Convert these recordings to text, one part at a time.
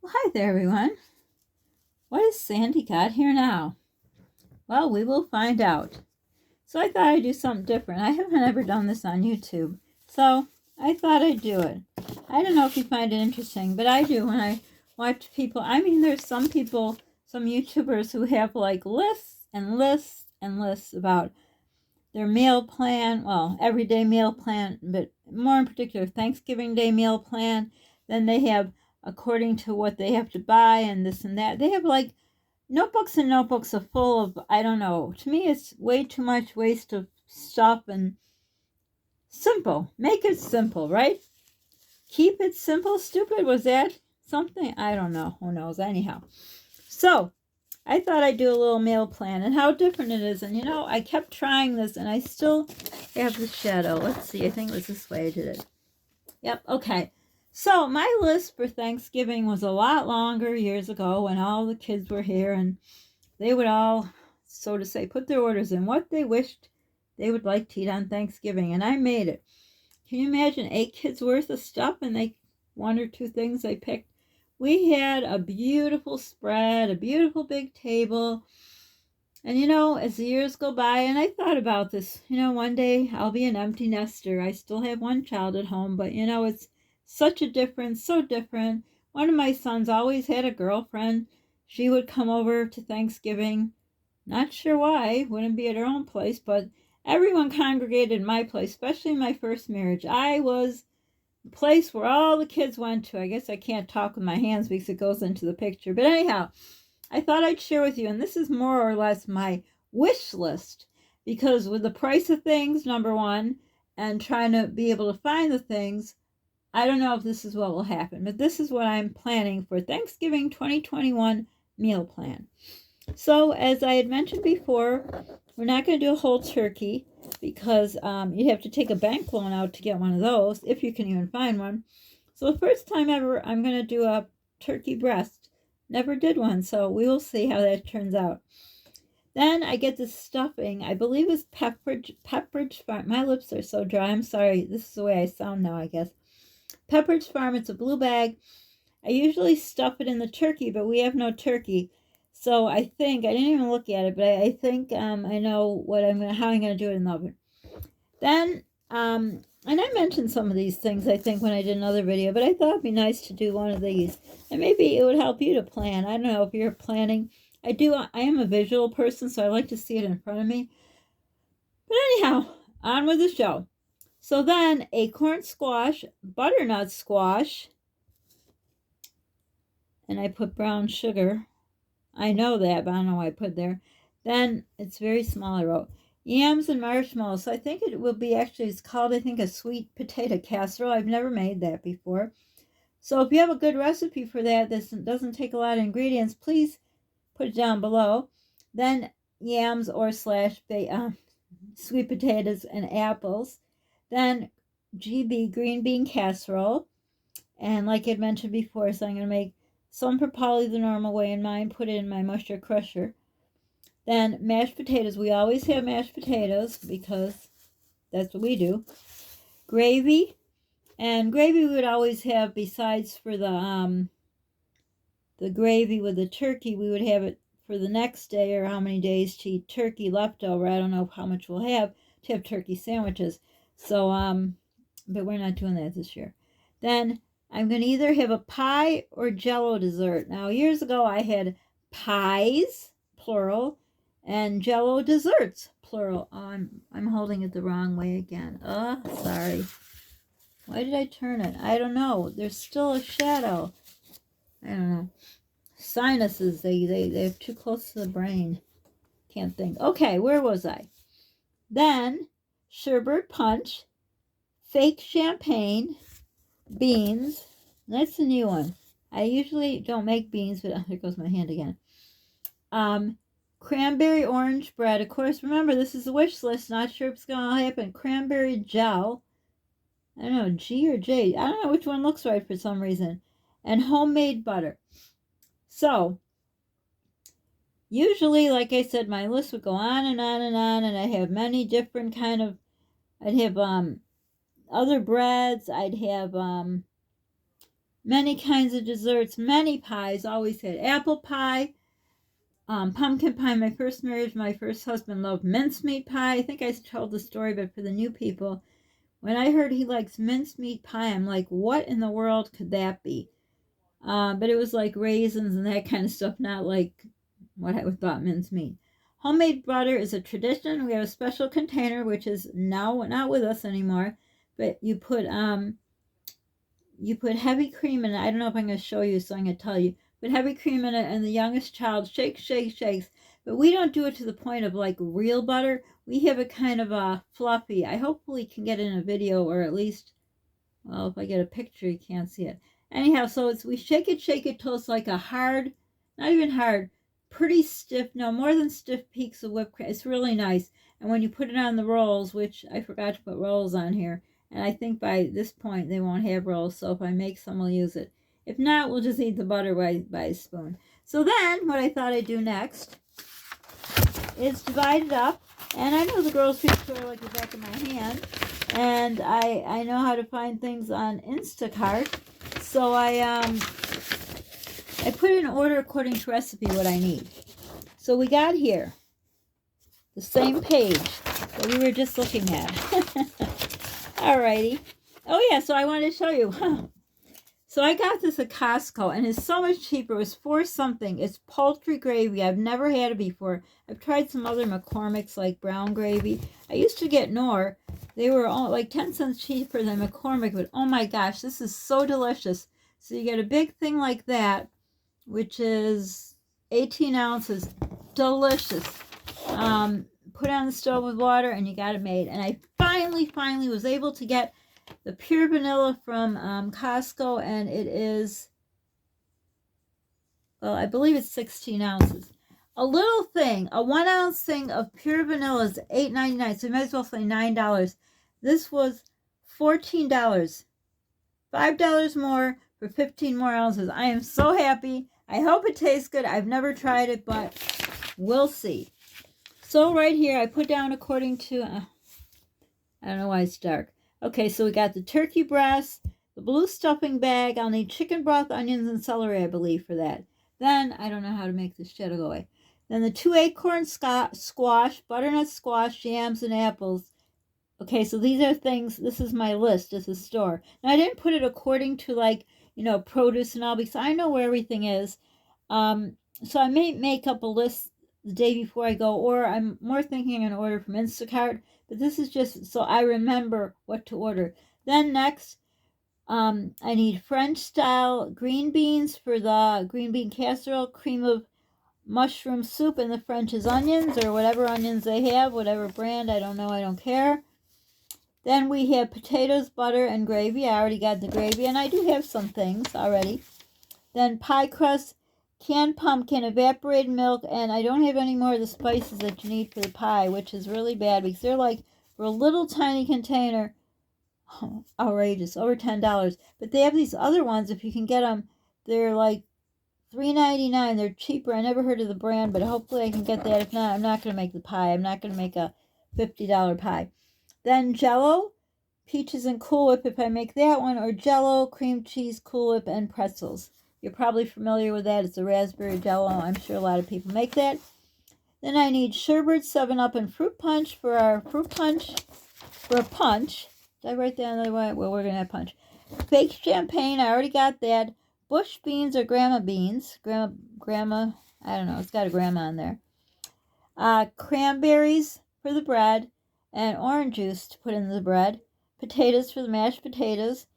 Well, hi there, everyone. What has Sandy got here now? Well, we will find out. So I thought I'd do something different. I haven't ever done this on YouTube, so I thought I'd do it. I don't know if you find it interesting, but I do when I watch people. I mean, there's some people, some YouTubers who have like lists and lists and lists about their meal plan, well, everyday meal plan, but more in particular, Thanksgiving Day meal plan. Then they have according to what they have to buy and this and that. They have like notebooks and notebooks are full of, I don't know, to me it's way too much waste of stuff. And simple. Make it simple, right? Keep it simple, stupid. Was that something? I don't know. Who knows? Anyhow. So, I thought I'd do a little meal plan and how different it is. And I kept trying this and I still have the shadow. Let's see. I think it was this way I did it. Yep. Okay. So my list for Thanksgiving was a lot longer years ago when all the kids were here and they would all, so to say, put their orders in what they wished they would like to eat on Thanksgiving. And I made it. Can you imagine 8 kids worth of stuff and one or two things they picked? We had a beautiful spread, a beautiful big table. And as the years go by, and I thought about this, one day I'll be an empty nester. I still have one child at home, but it's such a difference, so different. One of my sons always had a girlfriend. She would come over to Thanksgiving. Not sure why, wouldn't be at her own place, but everyone congregated in my place, especially in my first marriage. I was the place where all the kids went to. I guess I can't talk with my hands because it goes into the picture. But anyhow, I thought I'd share with you, and this is more or less my wish list, because with the price of things, number one, and trying to be able to find the things, I don't know if this is what will happen, but this is what I'm planning for Thanksgiving 2021 meal plan. So, as I had mentioned before, we're not going to do a whole turkey because you'd have to take a bank loan out to get one of those, if you can even find one. So the first time ever, I'm going to do a turkey breast. Never did one, so we will see how that turns out. Then I get this stuffing. I believe it's Pepperidge Farm. My lips are so dry. I'm sorry. This is the way I sound now, I guess. Pepperidge Farm. It's a blue bag. I usually stuff it in the turkey, but we have no turkey. So I think, I didn't even look at it, but I think I know how I'm going to do it in the oven. Then, and I mentioned some of these things, I think, when I did another video, but I thought it'd be nice to do one of these. And maybe it would help you to plan. I don't know if you're planning. I am a visual person, so I like to see it in front of me. But anyhow, on with the show. So then, acorn squash, butternut squash, and I put brown sugar. I know that, but I don't know why I put there. Then, it's very small, I wrote. Yams and marshmallows. So I think it will be it's called, I think, a sweet potato casserole. I've never made that before. So if you have a good recipe for that, this doesn't take a lot of ingredients, please put it down below. Then yams or sweet potatoes and apples. Then GB, green bean casserole. And like I mentioned before, so I'm going to make some probably the normal way in mine, put it in my musher crusher. Then mashed potatoes. We always have mashed potatoes because that's what we do. Gravy. And gravy we would always have, besides for the gravy with the turkey, we would have it for the next day or how many days to eat turkey leftover. I don't know how much we'll have to have turkey sandwiches. So, but we're not doing that this year. Then I'm going to either have a pie or Jell-O dessert. Now, years ago I had pies, plural, and Jell-O desserts, plural. Oh, I'm holding it the wrong way again. Oh, sorry. Why did I turn it? I don't know. There's still a shadow. I don't know. Sinuses, they're too close to the brain. Can't think. Okay, where was I? Then, sherbet punch, fake champagne, beans. That's a new one. I usually don't make beans, but there goes my hand again. Cranberry orange bread. Of course, remember, this is a wish list. Not sure if it's going to happen. Cranberry gel. I don't know, G or J. I don't know which one looks right for some reason. And homemade butter. So, usually, like I said, my list would go on and on and on, and I have many different I'd have other breads. I'd have many kinds of desserts, many pies. Always had apple pie, pumpkin pie. My first marriage, my first husband loved mincemeat pie. I think I told the story, but for the new people, when I heard he likes mincemeat pie, I'm like, what in the world could that be? But it was like raisins and that kind of stuff, not like what I would thought mincemeat. Homemade butter is a tradition. We have a special container, which is now not with us anymore, but you put heavy cream in it. I don't know if I'm going to show you, so I'm going to tell you. Put heavy cream in it, and the youngest child shakes, shakes, shakes. But we don't do it to the point of like real butter. We have it kind of fluffy. I hopefully can get in a video, or at least, well, if I get a picture, you can't see it. Anyhow, so we shake it till it's like a hard, not even hard, pretty stiff, no, more than stiff peaks of whipped cream. It's really nice. And when you put it on the rolls, which I forgot to put rolls on here, and I think by this point they won't have rolls, so if I make some, we'll use it. If not, we'll just eat the butter by a spoon. So then, what I thought I'd do next is divide it up. And I know the grocery store like the back of my hand. And I know how to find things on Instacart. So I put in order according to recipe what I need. So we got here the same page that we were just looking at. Alrighty. Oh yeah, so I wanted to show you. So I got this at Costco, and it's so much cheaper. It was $4 something. It's poultry gravy. I've never had it before. I've tried some other McCormick's, like brown gravy. I used to get Knorr. They were all like 10 cents cheaper than McCormick, but oh my gosh, this is so delicious. So you get a big thing like that, which is 18 ounces. Delicious. Put it on the stove with water, and you got it made. And I finally was able to get the pure vanilla from Costco, and it is, well, I believe it's 16 ounces. A little thing, a 1 ounce thing of pure vanilla is $8.99, so you might as well say $9. This was $14. $5 more for 15 more ounces. I am so happy. I hope it tastes good. I've never tried it, but we'll see. So right here, I put down according to, I don't know why it's dark. Okay, so we got the turkey breast, the blue stuffing bag. I'll need chicken broth, onions, and celery, I believe, for that. Then, I don't know how to make this shit go away. Then the 2 acorn squash, butternut squash, yams, and apples. Okay, so these are things, this is my list, this is store. Now, I didn't put it according to, like, you know, produce and all, because I know where everything is. So I may make up a list the day before I go, or I'm more thinking an order from Instacart. But this is just so I remember what to order. Then next, I need French-style green beans for the green bean casserole, cream of mushroom soup, and the French is onions, or whatever onions they have, whatever brand, I don't know, I don't care. Then we have potatoes, butter, and gravy. I already got the gravy, and I do have some things already. Then pie crust, canned pumpkin, evaporated milk, and I don't have any more of the spices that you need for the pie, which is really bad because they're like, for a little tiny container, outrageous, over $10. But they have these other ones, if you can get them, they're like $3.99. They're cheaper. I never heard of the brand, but hopefully I can get that. If not, I'm not going to make the pie. I'm not going to make a $50 pie. Then Jell-O, peaches and Cool Whip if I make that one, or Jell-O, cream cheese, Cool Whip, and pretzels. You're probably familiar with that. It's a raspberry Jell-O. I'm sure a lot of people make that. Then I need sherbet, 7-Up, and fruit punch for our fruit punch. For a punch. Did I write that another way? Well, we're going to have punch. Fake champagne. I already got that. Bush beans or grandma beans. Grandma, I don't know. It's got a grandma on there. Cranberries for the bread. And orange juice to put in the bread. Potatoes for the mashed potatoes.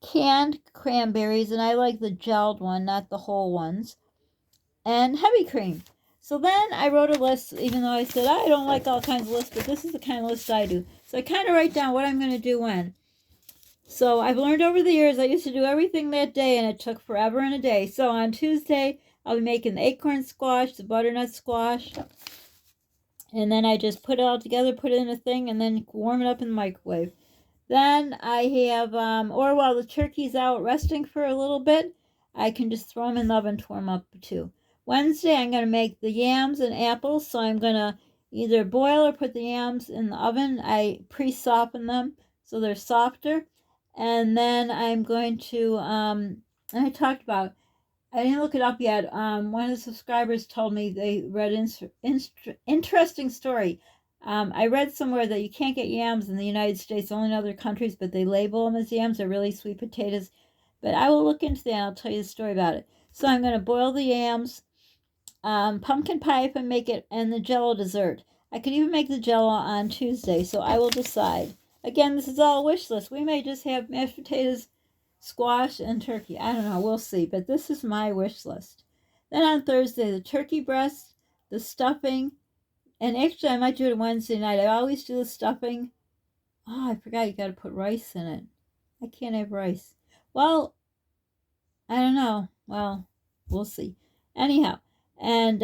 Canned cranberries, and I like the gelled one, not the whole ones. And heavy cream. So then I wrote a list, even though I said I don't like all kinds of lists, but this is the kind of list I do. So I kind of write down what I'm going to do when. So I've learned over the years, I used to do everything that day, and it took forever and a day. So on Tuesday, I'll be making the acorn squash, the butternut squash, and then I just put it all together, put it in a thing, and then warm it up in the microwave. Then I have, or while the turkey's out resting for a little bit, I can just throw them in the oven to warm up too. Wednesday, I'm going to make the yams and apples, so I'm going to either boil or put the yams in the oven. I pre-soften them so they're softer. And then I'm going to and I talked about, I didn't look it up yet. One of the subscribers told me they read interesting story. I read somewhere that you can't get yams in the United States, only in other countries, but they label them as yams. They're really sweet potatoes. But I will look into that and I'll tell you the story about it. So I'm going to boil the yams, pumpkin pie if I make it, and the jello dessert. I could even make the jello on Tuesday, so I will decide. Again, this is all a wish list. We may just have mashed potatoes, squash, and turkey. I don't know. We'll see. But this is my wish list. Then on Thursday, the turkey breast, the stuffing, and actually I might do it Wednesday night. I always do the stuffing. Oh, I forgot you got to put rice in it. I can't have rice. Well, I don't know. Well, we'll see. Anyhow, and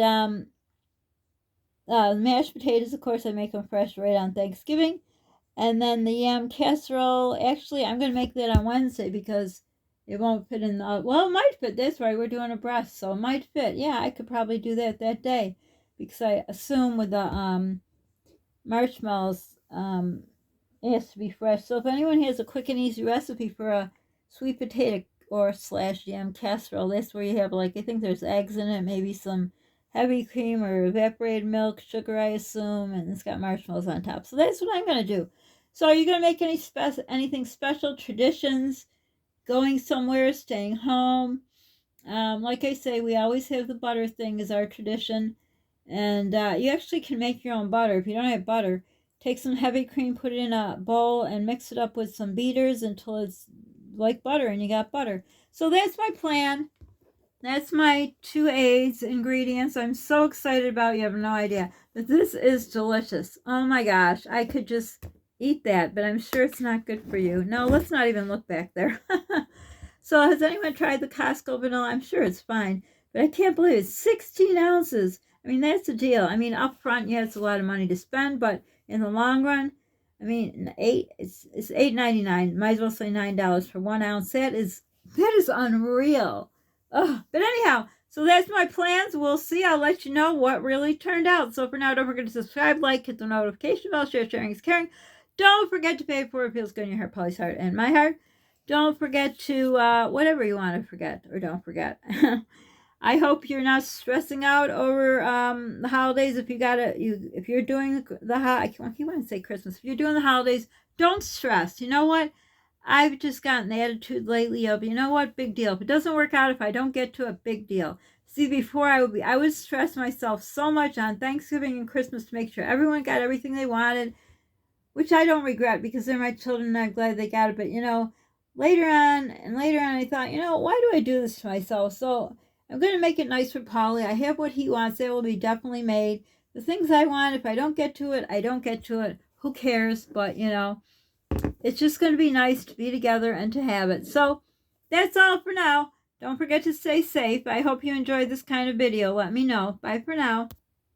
mashed potatoes, of course, I make them fresh right on Thanksgiving. And then the yam casserole, actually, I'm going to make that on Wednesday because it won't fit in the, well, it might fit. That's right, we're doing a breast, so it might fit. Yeah, I could probably do that day because I assume with the marshmallows, it has to be fresh. So if anyone has a quick and easy recipe for a sweet potato or / yam casserole, that's where you have, like, I think there's eggs in it, maybe some heavy cream or evaporated milk, sugar, I assume, and it's got marshmallows on top. So that's what I'm going to do. So are you going to make anything special, traditions, going somewhere, staying home? Like I say, we always have the butter thing as our tradition. And you actually can make your own butter. If you don't have butter, take some heavy cream, put it in a bowl, and mix it up with some beaters until it's like butter, and you got butter. So that's my plan. That's my 2 aids ingredients. I'm so excited about it. You have no idea. But this is delicious. Oh my gosh. I could just eat that, but I'm sure it's not good for you. No, let's not even look back there. So has anyone tried the Costco vanilla? I'm sure it's fine. But I can't believe it's 16 ounces. I mean, that's a deal. I mean, up front, yeah, it's a lot of money to spend, but in the long run, I mean, it's $8.99. Might as well say $9 for 1 ounce. That is unreal. Oh, but anyhow, so that's my plans. We'll see. I'll let you know what really turned out. So for now, don't forget to subscribe, like, hit the notification bell, share, sharing is caring. Don't forget to pay for it. Feels good in your heart, Polly's heart, and my heart. Don't forget to, whatever you want to forget, or don't forget. I hope you're not stressing out over the holidays. If you're doing I keep wanting to say Christmas. If you're doing the holidays, don't stress. You know what? I've just gotten the attitude lately of, you know what, big deal. If it doesn't work out, if I don't get to a big deal. See, before I would stress myself so much on Thanksgiving and Christmas to make sure everyone got everything they wanted, which I don't regret because they're my children and I'm glad they got it. But, later on, I thought, why do I do this to myself? So I'm going to make it nice for Polly. I have what he wants. It will be definitely made. The things I want, if I don't get to it, I don't get to it. Who cares? But, it's just going to be nice to be together and to have it. So that's all for now. Don't forget to stay safe. I hope you enjoyed this kind of video. Let me know. Bye for now.